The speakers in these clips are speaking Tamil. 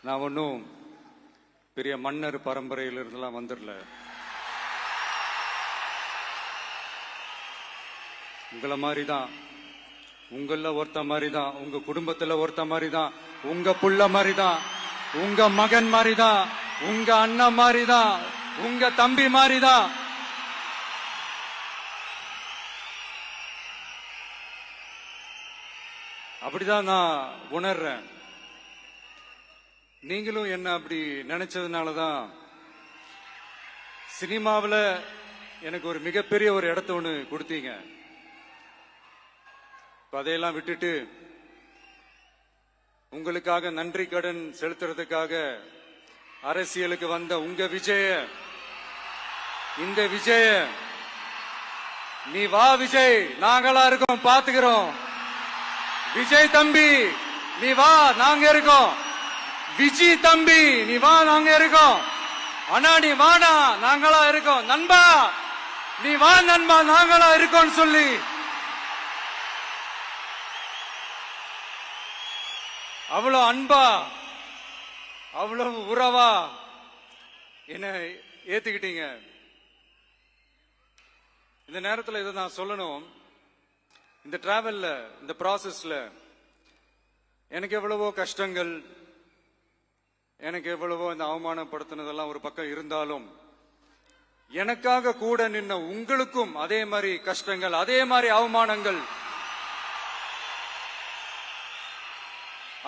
நான் ஒன்றும் பெரிய மன்னர் பரம்பரையிலிருந்துலாம் வந்துடல. உங்களை மாதிரி தான், உங்கள ஒருத்த மாதிரி தான், உங்க குடும்பத்துல ஒருத்த மாதிரி தான், உங்க புள்ள மாதிரி தான், உங்க மகன் மாதிரி தான், உங்க அண்ணன் மாதிரி தான், உங்க தம்பி மாதிரி தான். அப்படிதான் நான் உணர்றேன். நீங்களும் என்ன அப்படி நினைச்சதுனாலதான் சினிமாவில் எனக்கு ஒரு மிகப்பெரிய ஒரு இடத்த ஒண்ணு கொடுத்தீங்க. அதையெல்லாம் விட்டுட்டு உங்களுக்காக நன்றி கடன் செலுத்துறதுக்காக அரசியலுக்கு வந்த உங்க விஜய, இந்த விஜய, நீ வா விஜய், நாங்களா இருக்கோம், பாத்துக்கிறோம். விஜய் தம்பி நீ வா, நாங்க இருக்கோம். விஜய் தம்பி நீ வா, நாங்க இருக்கோம். அண்ணா நீ வாடா, நாங்களா இருக்கோம். நண்பா நீ வா நண்பா, நாங்களா இருக்கோம் சொல்லி அவ்வளவு அன்பா, அவ்வளவு உறவா என்ன ஏத்துக்கிட்டீங்க. இந்த நேரத்தில் இதை நான் சொல்லணும். இந்த டிராவல்ல, இந்த ப்ராசஸ்ல எனக்கு எவ்வளவோ கஷ்டங்கள், எனக்கு எவ்வளவோ இந்த அவமானப்படுத்தினதெல்லாம் ஒரு பக்கம் இருந்தாலும், எனக்காக கூட நின்ன உங்களுக்கும் அதே மாதிரி கஷ்டங்கள், அதே மாதிரி அவமானங்கள்,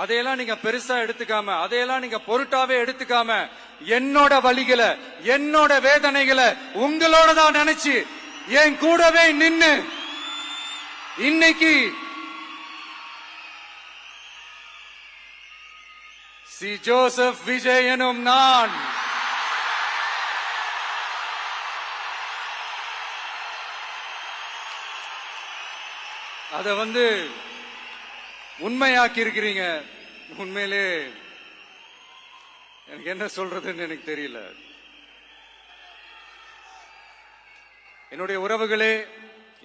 அதையெல்லாம் நீங்க பெருசா எடுத்துக்காம, அதையெல்லாம் நீங்க பொருட்டாவே எடுத்துக்காம, என்னோட வலிகளை, என்னோட வேதனைகளை உங்களோட தான் நினைச்சு என் கூடவே நின்னு இன்னைக்கு சி ஜோசப் விஜய் எனும் நான் அத உண்மையாக்கி இருக்கிறீங்க. உண்மையிலே எனக்கு என்ன சொல்றதுன்னு எனக்கு தெரியல. என்னுடைய உறவுகளே,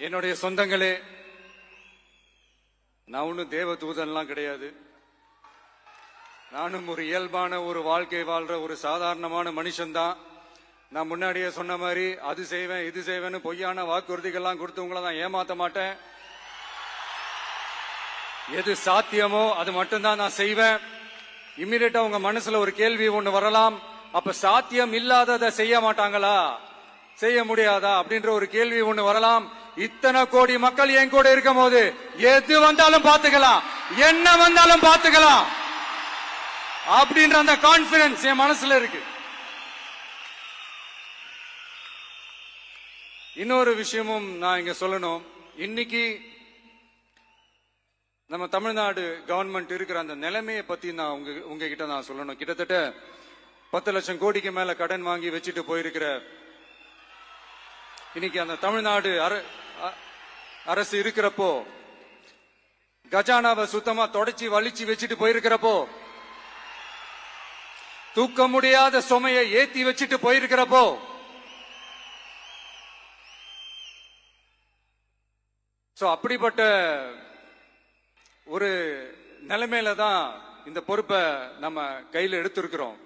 என்னுடைய சொந்தங்களே, நான் ஒன்னும் தேவ தூதன்லாம் கிடையாது. நானும் ஒரு இயல்பான ஒரு வாழ்க்கை வாழ்ற ஒரு சாதாரணமான மனுஷன்தான். நான் முன்னாடியே சொன்ன மாதிரி அது செய்வேன் இது செய்வேன்னு பொய்யான வாக்குறுதிகள்லாம் கொடுத்து உங்களை நான் ஏமாத்த மாட்டேன். எது சாத்தியமோ அது மட்டும்தான் நான் செய்வேன். இம்மிடியட்டா உங்க மனசுல ஒரு கேள்வி ஒண்ணு வரலாம், அப்ப சாத்தியம் இல்லாததை செய்ய மாட்டாங்களா, செய்ய முடியாதா அப்படின்ற ஒரு கேள்வி ஒண்ணு வரலாம். இத்தனை கோடி மக்கள் என் கூட இருக்கும் போது எது வந்தாலும் பாத்துக்கலாம், என்ன வந்தாலும் பாத்துக்கலாம் அப்படின்ற அந்த கான்பிடன்ஸ் என் மனசுல இருக்கு. இன்னொரு விஷயமும் நான் இங்க சொல்லணும். இன்னைக்கு நம்ம தமிழ்நாடு கவர்மெண்ட் இருக்கிற அந்த நிலைமையை பத்தி நான் உங்ககிட்ட நான் சொல்லணும். கிட்டத்தட்ட 10 லட்சம் கோடிக்கு மேல கடன் வாங்கி வச்சுட்டு போயிருக்கிற இன்னைக்கு அந்த தமிழ்நாடு அரசு இருக்கிறப்போ, கஜானாவை சுத்தமா தொடச்சி வலிச்சு வச்சுட்டு போயிருக்கிறப்போ, தூக்க முடியாத சுமையை ஏத்தி வச்சுட்டு போயிருக்கிறப்போ, அப்படிப்பட்ட ஒரு நிலைமையில தான் இந்த பொறுப்பை நம்ம கையில் எடுத்திருக்கிறோம்.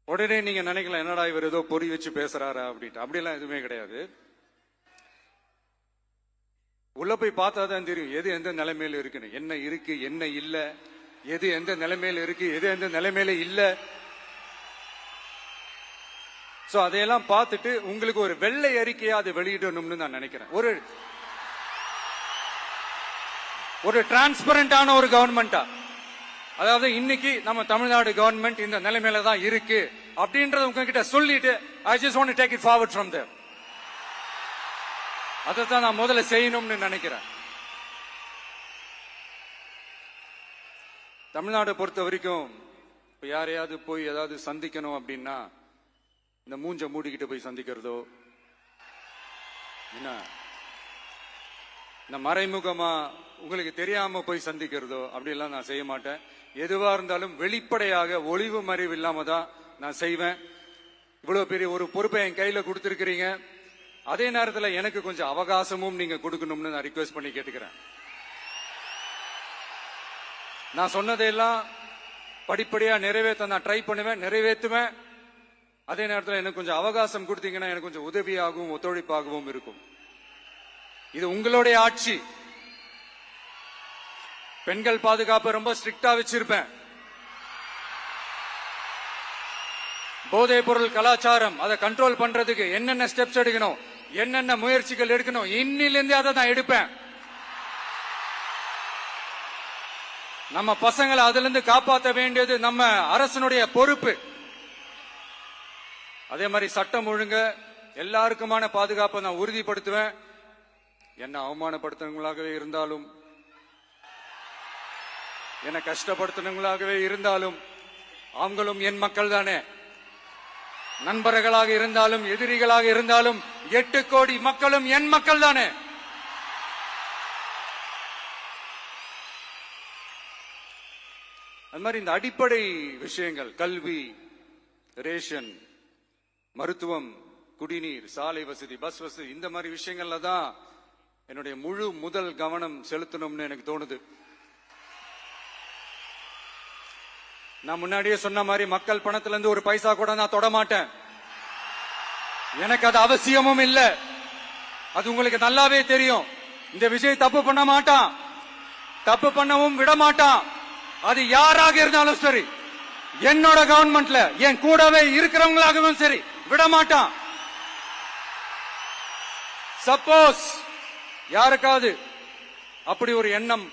உடனே நீங்க நினைக்கலாம், என்னடா இவர் ஏதோ பொறி வச்சு பேசுறாரா அப்படின்ட்டு. அப்படியெல்லாம் எதுவுமே கிடையாது. உள்ள போய் பார்த்தா தான் தெரியும் எது எந்த நிலைமையில இருக்குன்னு, என்ன இருக்கு என்ன இல்ல, எது எந்த நிலைமையில இருக்கு எது எந்த நிலைமையில இல்ல. சோ அதையெல்லாம் பார்த்துட்டு உங்களுக்கு ஒரு வெள்ளை அறிக்கையா அதை வெளியிடணும்னு நான் நினைக்கிறேன். ஒரு டிரான்ஸ்பரண்டான ஒரு கவர்மெண்டா, அதாவது இன்னைக்கு நம்ம தமிழ்நாடு கவர்மெண்ட் இந்த நிலைமையில தான் இருக்கு அப்படின்றத உங்ககிட்ட சொல்லிட்டு I just want to take it forward from there. அதைத்தான் நான் முதல்ல செய்யணும்னு நினைக்கிறேன். தமிழ்நாட்டை பொறுத்த வரைக்கும் இப்ப யாரையாவது போய் ஏதாவது சந்திக்கணும் அப்படின்னா இந்த மூஞ்ச மூடிக்கிட்டு போய் சந்திக்கிறதோ, என்ன இந்த மறைமுகமா உங்களுக்கு தெரியாம போய் சந்திக்கிறதோ அப்படியெல்லாம் நான் செய்ய மாட்டேன். எதுவா இருந்தாலும் வெளிப்படையாக ஒளிவு மறைவு இல்லாம தான் நான் செய்வேன். இவ்வளவு பெரிய ஒரு பொறுப்பை என் கையில கொடுத்திருக்கிறீங்க. அதே நேரத்தில் எனக்கு கொஞ்சம் அவகாசமும் நீங்க கொடுக்கணும்னு நான் ரிக்வெஸ்ட் பண்ணி கேட்டுக்கிறேன். நான் சொன்னதையெல்லாம் படிப்படியா நிறைவேற்ற நான் ட்ரை பண்ணுவேன், நிறைவேற்றுவேன். அதே நேரத்தில் எனக்கு கொஞ்சம் அவகாசம் கொடுத்தீங்கன்னா எனக்கு கொஞ்சம் உதவியாகவும் ஒத்துழைப்பாகவும் இருக்கும். இது உங்களுடைய ஆட்சி. பெண்கள் பாதுகாப்பு ரொம்ப ஸ்ட்ரிக்டா வச்சிருப்பேன். போதைப் பொருள் கலாச்சாரம் அதை கண்ட்ரோல் பண்றதுக்கு என்னென்ன ஸ்டெப்ஸ் எடுக்கணும், என்னென்ன முயற்சிகள் எடுக்கணும், இன்னிலிருந்து அதை நான் எடுப்பேன். நம்ம பசங்களை அதுல இருந்து காப்பாற்ற வேண்டியது நம்ம அரசனுடைய பொறுப்பு. அதே மாதிரி சட்டம் ஒழுங்கு எல்லாருக்குமான பாதுகாப்பை நான் உறுதிப்படுத்துவேன். என்ன அவமானப்படுத்துறவங்களாகவே இருந்தாலும், என்ன கஷ்டப்படுத்துறவங்களாகவே இருந்தாலும், அவங்களும் என் மக்கள் தானே. நண்பர்களாக இருந்தாலும் எதிரிகளாக இருந்தாலும் 8 கோடி மக்களும் என் மக்கள் தானே. அது மாதிரி இந்த அடிப்படை விஷயங்கள், கல்வி, ரேஷன், மருத்துவம், குடிநீர், சாலை வசதி, பஸ் வசதி, இந்த மாதிரி விஷயங்கள்ல தான் என்னுடைய முதல் கவனம் செலுத்தணும்னு எனக்கு தோணுது. நான் முன்னாடியே சொன்ன மாதிரி மக்கள் பணத்துல இருந்து ஒரு பைசா கூட நான் தொட மாட்டேன். எனக்கு அது அவசியமும் இல்ல. அது உங்களுக்கு நல்லாவே தெரியும். இந்த விஜய் தப்பு பண்ண மாட்டான், தப்பு பண்ணவும் விட மாட்டான். அது யாராக இருந்தாலும் சரி, என்னோட கவர்மெண்ட்ல என் கூடவே இருக்கிறவங்களாகவும் சரி, விட மாட்டான். சப்போஸ் யாருக்காவது அப்படி ஒரு எண்ணம்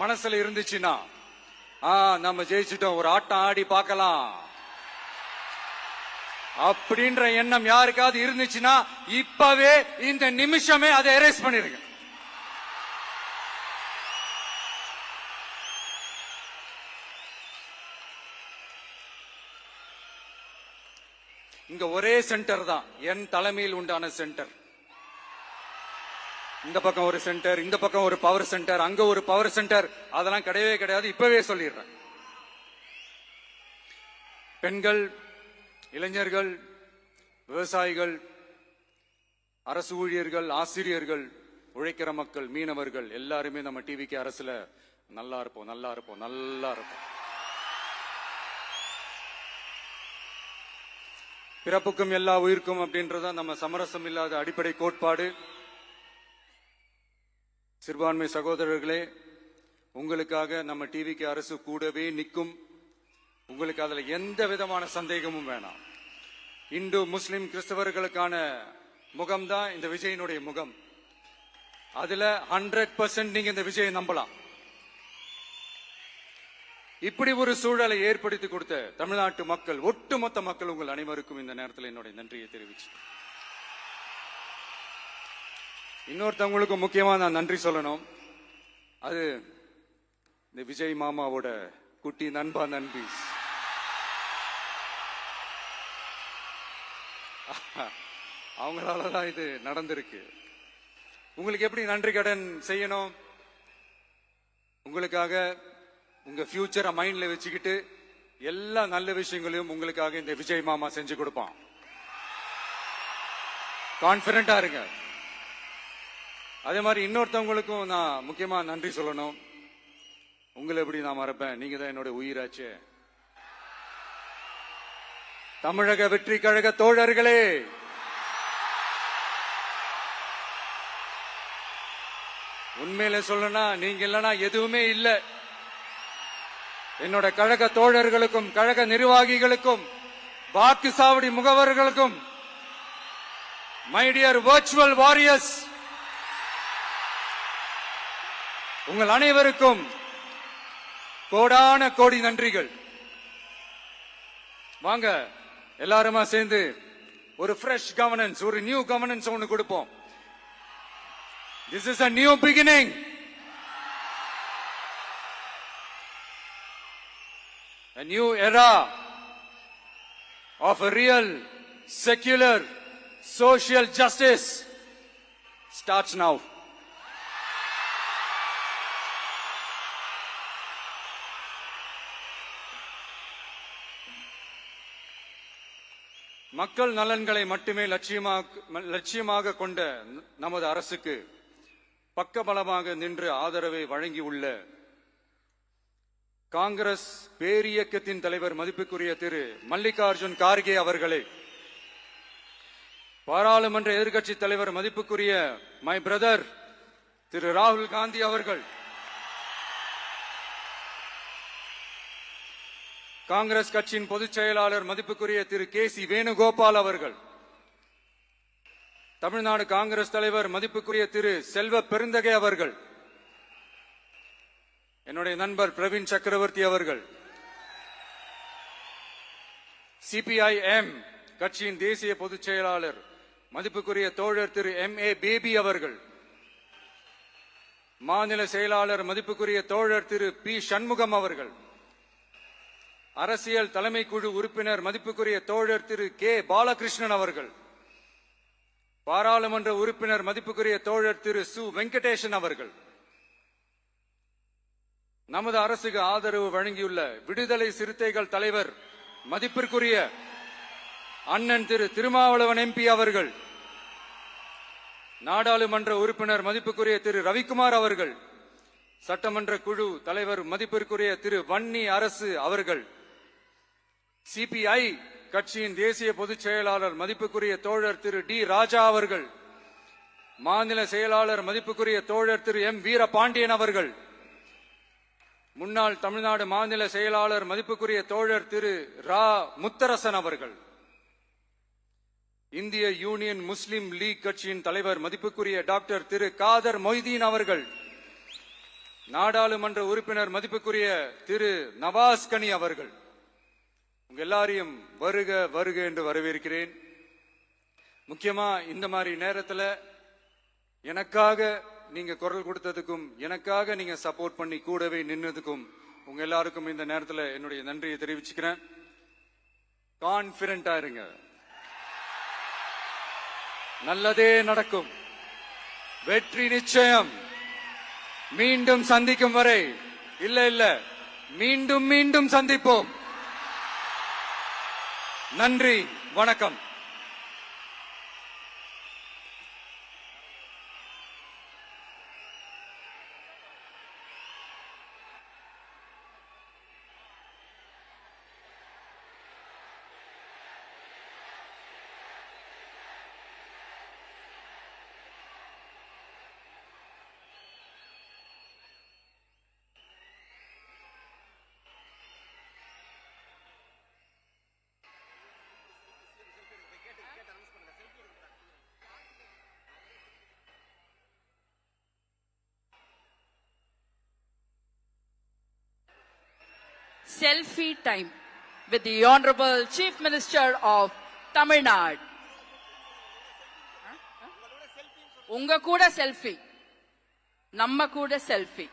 மனசுல இருந்துச்சுன்னா, நம்ம ஜெயிச்சிட்டோம், ஒரு ஆட்டம் ஆடி பார்க்கலாம் அப்படின்ற எண்ணம் யாருக்காவது இருந்துச்சுன்னா இப்பவே இந்த நிமிஷமே அதை எரேஸ் பண்ணிருங்க. இங்க ஒரே சென்டர் தான், என் தலைமையில் உண்டான சென்டர். இந்த பக்கம் ஒரு சென்டர், இந்த பக்கம் ஒரு பவர் சென்டர், அங்க ஒரு பவர் சென்டர், அதெல்லாம் கிடையவே கிடையாது. இப்பவே சொல்லிடுறேன். பெண்கள், இளைஞர்கள், விவசாயிகள், அரசு ஊழியர்கள், ஆசிரியர்கள், உழைக்கிற மக்கள், மீனவர்கள் எல்லாருமே நம்ம டிவிக்கு அரசுல நல்லா இருப்போம், நல்லா இருப்போம், நல்லா இருப்போம். பிறப்புக்கும் எல்லா உயிர்க்கும் அப்படின்றத நம்ம சமரசம் இல்லாத அடிப்படை கோட்பாடு. சிறுபான்மை சகோதரர்களே, உங்களுக்காக நம்ம டிவிக்கு அரசு கூடவே நிற்கும். உங்களுக்கு அதுல எந்த விதமான சந்தேகமும் வேணாம். இந்து, முஸ்லிம், கிறிஸ்தவர்களுக்கான முகம்தான் இந்த விஜயனுடைய முகம். அதுல 100% நீங்க இந்த விஜயை நம்பலாம். இப்படி ஒரு சூழலை ஏற்படுத்தி கொடுத்த தமிழ்நாட்டு மக்கள், ஒட்டுமொத்த மக்கள், உங்கள் அனைவருக்கும் இந்த நேரத்தில் என்னுடைய நன்றியை தெரிவிச்சு, இன்னொருத்தவங்களுக்கு முக்கியமா நான் நன்றி சொல்லணும். அது இந்த விஜய் மாமாவோட குட்டி நண்பா நண்பி. அவங்களாலதான் இது நடந்திருக்கு. உங்களுக்கு எப்படி நன்றி கடன் செய்யணும்? உங்களுக்காக உங்க ஃபியூச்சரை மைண்ட்ல வச்சுக்கிட்டு எல்லா நல்ல விஷயங்களையும் உங்களுக்காக இந்த விஜய் மாமா செஞ்சு கொடுப்பான். கான்பிடண்டா இருங்க. அதே மாதிரி இன்னொருத்தவங்களுக்கும் நான் முக்கியமா நன்றி சொல்லணும். உங்களை எப்படி நான் மறப்பேன்? நீங்க தான் என்னோட உயிராச்சு. தமிழக வெற்றி கழக தோழர்களே, உண்மையில சொல்லணும்னா நீங்க இல்லைன்னா எதுவுமே இல்லை. என்னோட கழக தோழர்களுக்கும், கழக நிர்வாகிகளுக்கும், வாக்கு சாவடி முகவர்களுக்கும், மை டியர் வர்ச்சுவல் வாரியர்ஸ், உங்கள் அனைவருக்கும் கோடான கோடி நன்றிகள். வாங்க எல்லாருமா சேர்ந்து ஒரு ஃப்ரெஷ் கவர்னன்ஸ், ஒரு நியூ கவர்னன்ஸ் ஒன்னு கொடுப்போம். This is a new beginning. A new era of a real, secular, social justice starts now. மக்கள் நலன்களை மட்டுமே லட்சியமாக கொண்ட நமது அரசுக்கு பக்கபலமாக நின்று ஆதரவை வழங்கியுள்ள காங்கிரஸ் பேரியக்கத்தின் தலைவர் மதிப்புக்குரிய திரு மல்லிகார்ஜுன் கார்கே அவர்களே, பாராளுமன்ற எதிர்க்கட்சி தலைவர் மதிப்புக்குரிய மை பிரதர் திரு ராகுல் காந்தி அவர்கள், காங்கிரஸ் கட்சியின் பொதுச் செயலாளர் மதிப்புக்குரிய திரு கே.சி. வேணுகோபால் அவர்கள், தமிழ்நாடு காங்கிரஸ் தலைவர் மதிப்புக்குரிய திரு செல்வ பெருந்தகை அவர்கள், என்னுடைய நண்பர் பிரவீன் சக்கரவர்த்தி அவர்கள், சிபிஐஎம் கட்சியின் தேசிய பொதுச் செயலாளர் மதிப்புக்குரிய தோழர் திரு M.A. பேபி அவர்கள், மாநில செயலாளர் மதிப்புக்குரிய தோழர் திரு பி. சண்முகம் அவர்கள், அரசியல் தலைமை குழு உறுப்பினர் மதிப்புக்குரிய தோழர் திரு கே. பாலகிருஷ்ணன் அவர்கள், பாராளுமன்ற உறுப்பினர் மதிப்புக்குரிய தோழர் திரு சு. வெங்கடேசன் அவர்கள், நமது அரசுக்கு ஆதரவு வழங்கியுள்ள விடுதலை சிறுத்தைகள் தலைவர் மதிப்பிற்குரிய அண்ணன் திரு திருமாவளவன் MP அவர்கள், நாடாளுமன்ற உறுப்பினர் மதிப்புக்குரிய திரு ரவிக்குமார் அவர்கள், சட்டமன்ற குழு தலைவர் மதிப்பிற்குரிய திரு வன்னி அரசு அவர்கள், சிபிஐ கட்சியின் தேசிய பொதுச் செயலாளர் மதிப்புக்குரிய தோழர் திரு டி. ராஜா அவர்கள், மாநில செயலாளர் மதிப்புக்குரிய தோழர் திரு M. வீரபாண்டியன் அவர்கள், முன்னாள் தமிழ்நாடு மாநில செயலாளர் மதிப்புக்குரிய தோழர் திரு ரா. முத்தரசன் அவர்கள், இந்திய யூனியன் முஸ்லிம் லீக் கட்சியின் தலைவர் மதிப்புக்குரிய டாக்டர் திரு காதர் மொய்தீன் அவர்கள், நாடாளுமன்ற உறுப்பினர் மதிப்புக்குரிய திரு நவாஸ் கனி அவர்கள், உங்க எல்லாரையும் வருக வருக என்று வரவேற்கிறேன். முக்கியமா இந்த மாதிரி நேரத்துல எனக்காக நீங்க குரல் கொடுத்ததுக்கும், எனக்காக நீங்க சப்போர்ட் பண்ணி கூடவே நின்னதுக்கும் உங்க எல்லாருக்கும் இந்த நேரத்துல என்னுடைய நன்றியை தெரிவிச்சுக்கிறேன். கான்பிடண்டா இருங்க, நல்லதே நடக்கும், வெற்றி நிச்சயம். மீண்டும் சந்திக்கும் வரை இல்ல மீண்டும் மீண்டும் சந்திப்போம். நன்றி, வணக்கம். Selfie time with the Honorable Chief Minister of Tamil Nadu. உங்க கூட செல்ஃபி, நம்ம கூட செல்ஃபி.